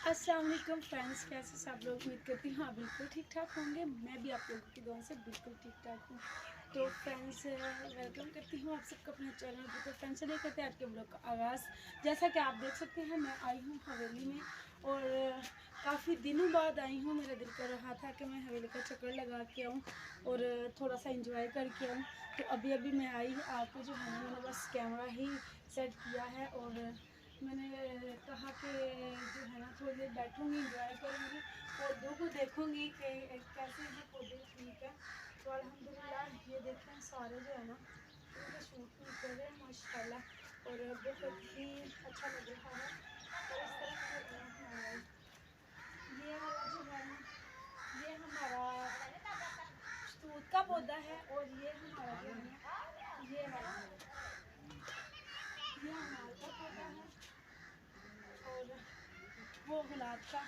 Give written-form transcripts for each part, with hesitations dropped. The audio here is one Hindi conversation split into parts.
अस्सलाम वालेकुम फ्रेंड्स, कैसे सब लोग? उम्मीद करती हूँ हाँ बिल्कुल ठीक ठाक होंगे। मैं भी आप लोगों की दुआ से बिल्कुल ठीक ठाक हूँ। तो फ्रेंड्स, वेलकम करती हूँ आप सबको अपने चैनल पर। तो फ्रेंड्स, चलिए करते हैं आज के ब्लॉग का आगाज़। जैसा कि आप देख सकते हैं, मैं आई हूँ हवेली में और काफ़ी दिनों बाद आई हूँ। मेरा दिल कर रहा था कि मैं हवेली का चक्कर लगा के आऊँ और थोड़ा सा इंजॉय करके आऊँ। तो अभी अभी मैं आई, आके जो है मैंने बस कैमरा ही सेट किया है और मैंने कहा कि जो है ना थोड़ी देर बैठूँगी, इंजॉय करूँगी, पौधों को देखूँगी कि कैसे हैं पौधे, ठीक है। तो अल्हम्दुलिल्लाह ये देखें सारे जो है ना उनके शूट निकल रहे हैं माशाल्लाह और बहुत ही अच्छा लग रहा है। और इस तरफ जो है ना हमारा ये वाला जो है ना ये हमारा शतूत का पौधा है और ये हमारा जो है ना ये वाला ये अनार का पौधा है और वो गुलाब का।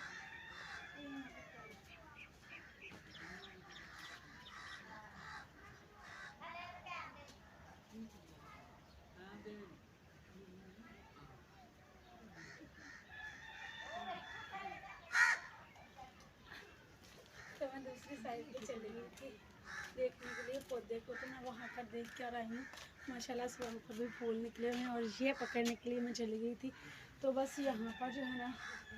तो मैं दूसरी साइड पे चली गई थी देखने के लिए पौधे को। तो मैं वहाँ पर देख कर आई हूँ माशाल्लाह से वहाँ पर भी फूल निकले हुए हैं और ये पकड़ने के लिए मैं चली गई थी। तो बस यहाँ पर जो है ना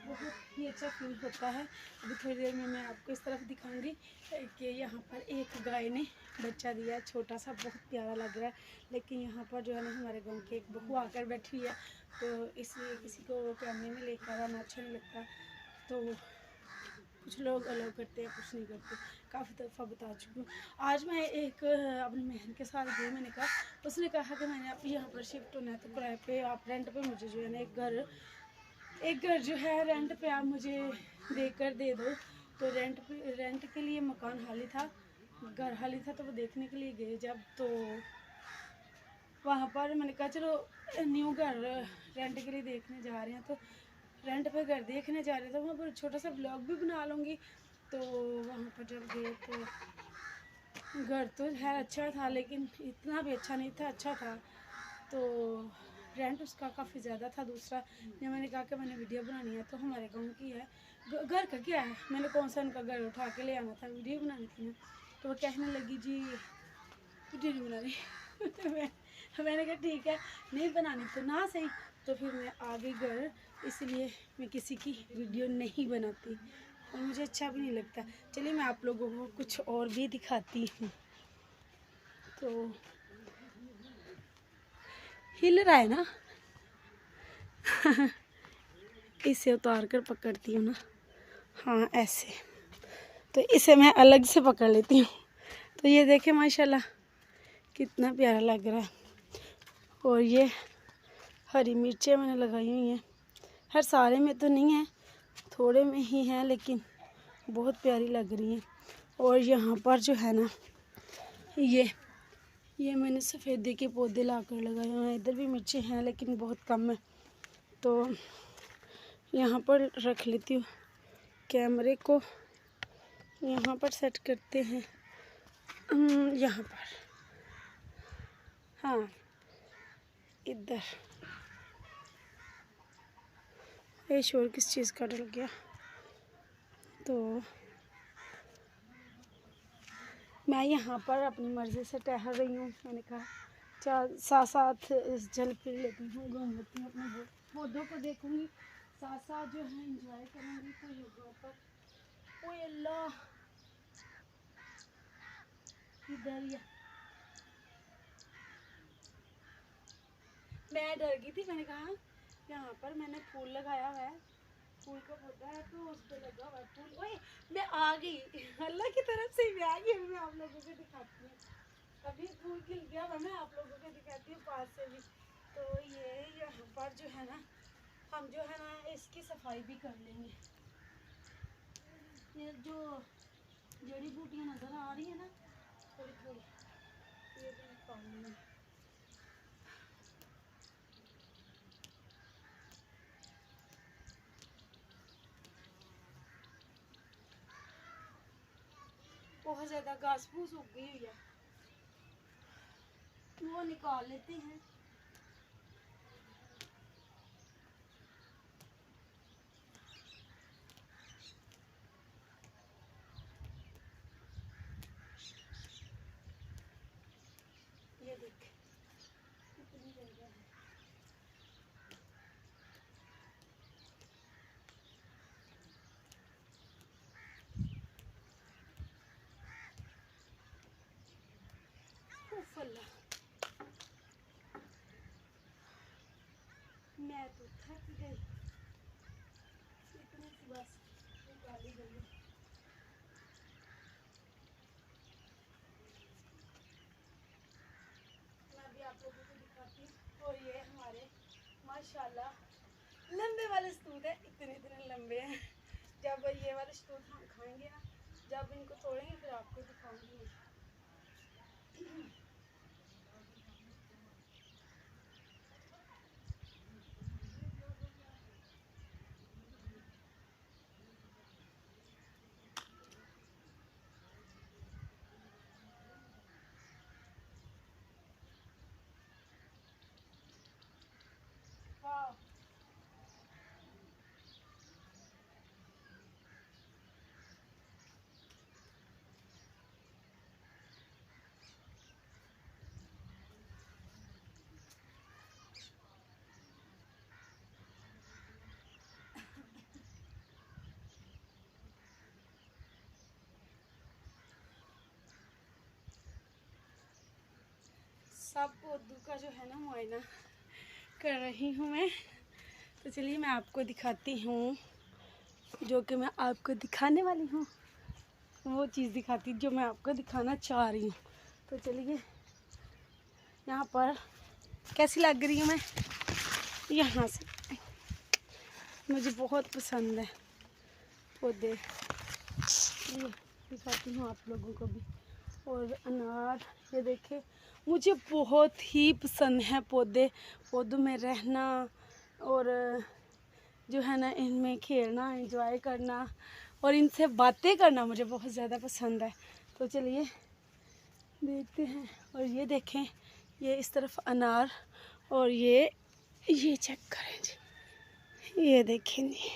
बहुत ही अच्छा फील होता है। अभी थोड़ी देर में मैं आपको इस तरफ दिखाऊंगी कि यहाँ पर एक गाय ने बच्चा दिया है, छोटा सा, बहुत प्यारा लग रहा है। लेकिन यहाँ पर जो है ना हमारे गाँव की एक बहू आकर बैठी हुई है, तो इसलिए किसी को कैमरे में लेकर आना अच्छा नहीं लगता। तो कुछ लोग अलाउ करते हैं, कुछ नहीं करते। काफ़ी दफ़ा बता चुकी हूँ। आज मैं एक अपनी बहन के साथ गई, मैंने कहा, उसने कहा कि मैंने आप यहाँ पर शिफ्ट होना है तो किराए पे आप रेंट पे मुझे जो है ना एक घर जो है रेंट पे आप मुझे देकर दे दो। तो रेंट के लिए मकान खाली था, घर खाली था, तो वो देखने के लिए गए जब, तो वहाँ पर मैंने कहा चलो न्यू घर रेंट के लिए देखने जा रहे हैं, तो रेंट पे घर देखने जा रहे थे, वहाँ पर छोटा सा ब्लॉग भी बना लूँगी। तो वहाँ पर जब गए तो घर तो है अच्छा था लेकिन इतना भी अच्छा नहीं था, अच्छा था। तो रेंट उसका काफ़ी ज़्यादा था। दूसरा, जब मैंने कहा कि मैंने वीडियो बनानी है तो हमारे गांव की है, घर का क्या है, मैंने कौन सा उनका घर उठा के ले आना था, वीडियो बनानी थी ना। तो वो कहने लगी जी वीडियो नहीं बनानी मैंने कहा ठीक है, नहीं बनानी तो ना सही। तो फिर मैं आ गई घर, इसलिए मैं किसी की वीडियो नहीं बनाती और मुझे अच्छा भी नहीं लगता। चलिए मैं आप लोगों को कुछ और भी दिखाती हूँ। तो हिल रहा है ना इसे उतार कर पकड़ती हूँ ना, हाँ ऐसे, तो इसे मैं अलग से पकड़ लेती हूँ। तो ये देखें माशाल्लाह कितना प्यारा लग रहा है। और ये हरी मिर्चें मैंने लगाई हुई हैं, हर सारे में तो नहीं है, थोड़े में ही हैं, लेकिन बहुत प्यारी लग रही हैं। और यहाँ पर जो है ना ये मैंने सफ़ेदे के पौधे लाकर लगाए हुए हैं। इधर भी मिर्चें हैं लेकिन बहुत कम है, तो यहाँ पर रख लेती हूँ। कैमरे को यहाँ पर सेट करते हैं, यहाँ पर, हाँ इधर। ये शोर किस चीज़ का डल गया। तो मैं यहाँ पर अपनी मर्ज़ी से टहल रही हूँ। मैंने कहा साथ साथ चल फिर लेती हूँ, घूम लेती हूँ, अपने पौधों को देखूँगी, साथ साथ जो है इंजॉय करूँगी। तो यहाँ पर ओए अल्लाह, इधर या मैं डर गई थी। मैंने कहा यहाँ पर मैंने फूल लगाया हुआ है, फूल का पौधा है तो उस पर लगा हुआ है फूल। ओए मैं आ गई, अल्लाह की तरफ से मैं आ गई। मैं आप लोगों को दिखाती हूँ, अभी फूल खिल गया हुआ, मैं आप लोगों को दिखाती हूँ पास से भी। तो ये यहाँ पर जो है ना हम जो है ना इसकी सफाई भी कर लेंगे। ये जो जड़ी बूटियाँ नज़र आ रही है ना थोड़ी थोड़ी, ये भी निकाल लेंगे। बहुत ज़्यादा घास फूस उग गई हुई है, वो निकाल लेते हैं। देख कितनी जगह है। मैं तो थक गई, इतनी सी बस निकाली गई। मैं भी आप लोगों को दिखाती हूँ। और ये हमारे माशाल्लाह लंबे वाले स्तूत है, इतने इतने लंबे हैं। जब ये वाले स्तूत हम खाएंगे ना, जब इनको तोड़ेंगे फिर आपको दिखाऊंगी। वाह, सब पौधों का जो है ना मुआयना कर रही हूँ मैं। तो चलिए मैं आपको दिखाती हूँ, जो कि मैं आपको दिखाने वाली हूँ, वो चीज़ दिखाती जो मैं आपको दिखाना चाह रही हूँ। तो चलिए यहाँ पर कैसी लग रही हूँ मैं, यहाँ से मुझे बहुत पसंद है पौधे, ये दिखाती हूँ आप लोगों को भी। और अनार, ये देखे, मुझे बहुत ही पसंद है पौधों में रहना और जो है ना इनमें खेलना, एंजॉय करना और इनसे बातें करना मुझे बहुत ज़्यादा पसंद है। तो चलिए देखते हैं। और ये देखें, ये इस तरफ अनार, और ये चेक करें जी, ये देखें जी,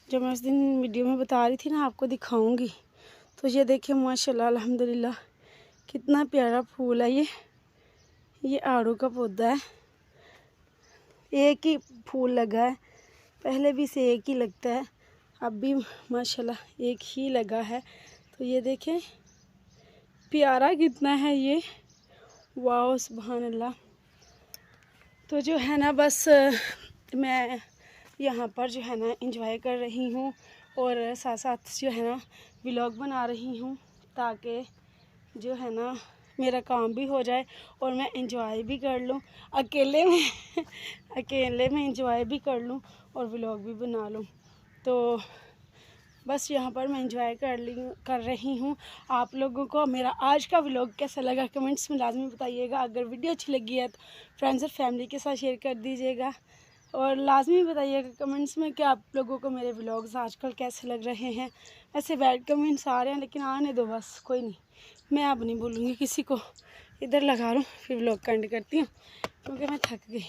जो मैं उस दिन वीडियो में बता रही थी ना, आपको दिखाऊंगी। तो ये देखें माशाल्लाह अल्हम्दुलिल्लाह कितना प्यारा फूल है ये आड़ू का पौधा है। एक ही फूल लगा है, पहले भी से एक ही लगता है, अब भी माशाल्लाह एक ही लगा है। तो ये देखें प्यारा कितना है ये, वाह सुभान अल्लाह। तो जो है ना बस मैं यहाँ पर जो है ना एंजॉय कर रही हूँ और साथ साथ जो है ना व्लॉग बना रही हूँ, ताकि जो है ना मेरा काम भी हो जाए और मैं एंजॉय भी कर लूँ अकेले में एंजॉय भी कर लूँ और व्लॉग भी बना लूँ। तो बस यहाँ पर मैं एंजॉय कर रही हूँ। आप लोगों को मेरा आज का व्लॉग कैसा लगा कमेंट्स में लाजमी बताइएगा। अगर वीडियो अच्छी लगी है तो फ्रेंड्स और फैमिली के साथ शेयर कर दीजिएगा और लाजमी बताइएगा कमेंट्स में कि आप लोगों को मेरे व्लॉग्स आजकल कैसे लग रहे हैं। ऐसे बैड कमेंट्स आ रहे हैं, लेकिन आने दो बस, कोई नहीं, मैं अब नहीं बोलूँगी किसी को। इधर लगा लूँ फिर व्लॉग का एंड करती हूँ क्योंकि मैं थक गई।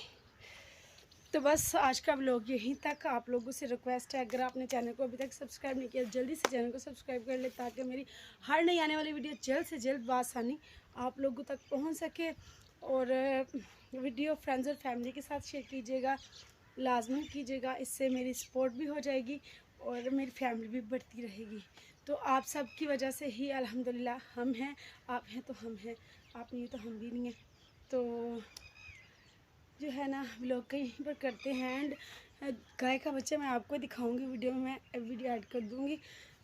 तो बस आज का व्लॉग यहीं तक। आप लोगों से रिक्वेस्ट है, अगर आपने चैनल को अभी तक सब्सक्राइब नहीं किया जल्दी से चैनल को सब्सक्राइब कर ले, ताकि मेरी हर नई आने वाली वीडियो जल्द से जल्द बासानी आप लोगों तक पहुंच सके। और वीडियो फ्रेंड्स और फैमिली के साथ शेयर कीजिएगा, लाजमी कीजिएगा, इससे मेरी सपोर्ट भी हो जाएगी और मेरी फैमिली भी बढ़ती रहेगी। तो आप सब की वजह से ही अल्हम्दुलिल्लाह हम हैं, आप हैं तो हम हैं, आप नहीं तो हम भी नहीं हैं। तो जो है ना व्लॉग कहीं पर करते हैं एंड गाय का बच्चा मैं आपको दिखाऊंगी, वीडियो में मैं वीडियो ऐड कर दूंगी।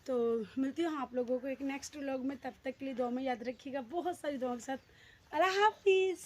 तो मिलती हूँ आप लोगों को एक नेक्स्ट व्लॉग में, तब तक के लिए दुआ में याद रखिएगा, बहुत सारी दुआ के साथ। अल्लाह हाफिज़।